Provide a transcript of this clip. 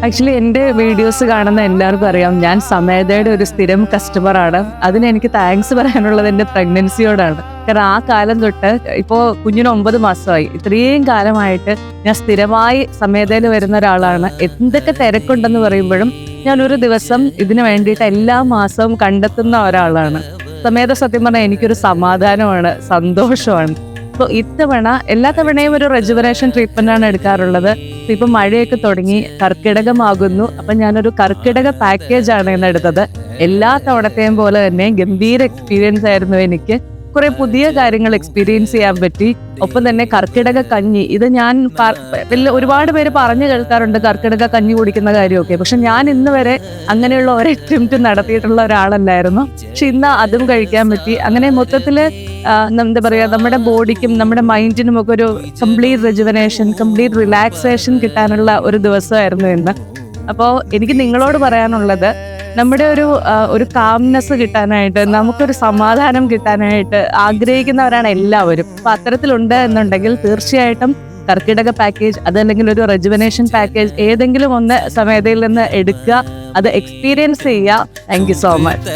Actually എൻ്റെ videos കാണുന്ന എല്ലാവർക്കും അറിയാം ഞാൻ സമേതയുടെ ഒരു സ്ഥിരം കസ്റ്റമറാണ്. അതിന് എനിക്ക് താങ്ക്സ് പറയാനുള്ളത് എൻ്റെ പ്രഗ്നൻസിയോടാണ്. കാരണം ആ കാലം തൊട്ട് ഇപ്പോൾ കുഞ്ഞിന് 9 മാസമായി, ഇത്രയും കാലമായിട്ട് ഞാൻ സ്ഥിരമായി സമേതയിൽ വരുന്ന ഒരാളാണ്. എന്തൊക്കെ തിരക്കുണ്ടെന്ന് പറയുമ്പോഴും ഞാൻ ഒരു ദിവസം ഇതിനു വേണ്ടിയിട്ട് എല്ലാ മാസവും കണ്ടെത്തുന്ന ഒരാളാണ്. സമേത സത്യം പറഞ്ഞാൽ എനിക്കൊരു സമാധാനമാണ്, സന്തോഷമാണ്. അപ്പോൾ ഇത്തവണ എല്ലാ തവണയും ഒരു റെജുവനേഷൻ ട്രീറ്റ്മെന്റ് ആണ് എടുക്കാറുള്ളത്. ഇപ്പൊ മഴയൊക്കെ തുടങ്ങി, കർക്കിടകമാകുന്നു. അപ്പൊ ഞാനൊരു കർക്കിടക പാക്കേജ് ആണ് ഇന്ന് എടുത്തത്. എല്ലാ തവണത്തെയും പോലെ തന്നെ ഗംഭീര എക്സ്പീരിയൻസ് ആയിരുന്നു എനിക്ക്. കുറെ പുതിയ കാര്യങ്ങൾ എക്സ്പീരിയൻസ് ചെയ്യാൻ പറ്റി. ഒപ്പം തന്നെ കർക്കിടക കഞ്ഞി, ഇത് ഞാൻ ഒരുപാട് പേര് പറഞ്ഞു കേൾക്കാറുണ്ട് കർക്കിടക കഞ്ഞി കുടിക്കുന്ന കാര്യമൊക്കെ. പക്ഷെ ഞാൻ ഇന്ന് വരെ അങ്ങനെയുള്ള ഒരു അറ്റംപ്റ്റ് നടത്തിയിട്ടുള്ള ഒരാളല്ലായിരുന്നു. പക്ഷെ ഇന്ന് അതും കഴിക്കാൻ പറ്റി. അങ്ങനെ മൊത്തത്തില് എന്താ പറയാ, നമ്മുടെ ബോഡിക്കും നമ്മുടെ മൈൻഡിനും ഒക്കെ ഒരു കംപ്ലീറ്റ് റെജുവനേഷൻ, കംപ്ലീറ്റ് റിലാക്സേഷൻ കിട്ടാനുള്ള ഒരു ദിവസമായിരുന്നു ഇന്ന്. അപ്പോൾ എനിക്ക് നിങ്ങളോട് പറയാനുള്ളത്, നമ്മുടെ ഒരു കാംനെസ് കിട്ടാനായിട്ട്, നമുക്കൊരു സമാധാനം കിട്ടാനായിട്ട് ആഗ്രഹിക്കുന്നവരാണ് എല്ലാവരും. അപ്പൊ അത്തരത്തിലുണ്ട് എന്നുണ്ടെങ്കിൽ തീർച്ചയായിട്ടും കർക്കിടക പാക്കേജ്, അതല്ലെങ്കിൽ ഒരു റെജുവനേഷൻ പാക്കേജ് ഏതെങ്കിലും ഒന്ന് സമേതയിൽ നിന്ന് എടുക്കുക, അത് എക്സ്പീരിയൻസ് ചെയ്യുക. Thank you so much.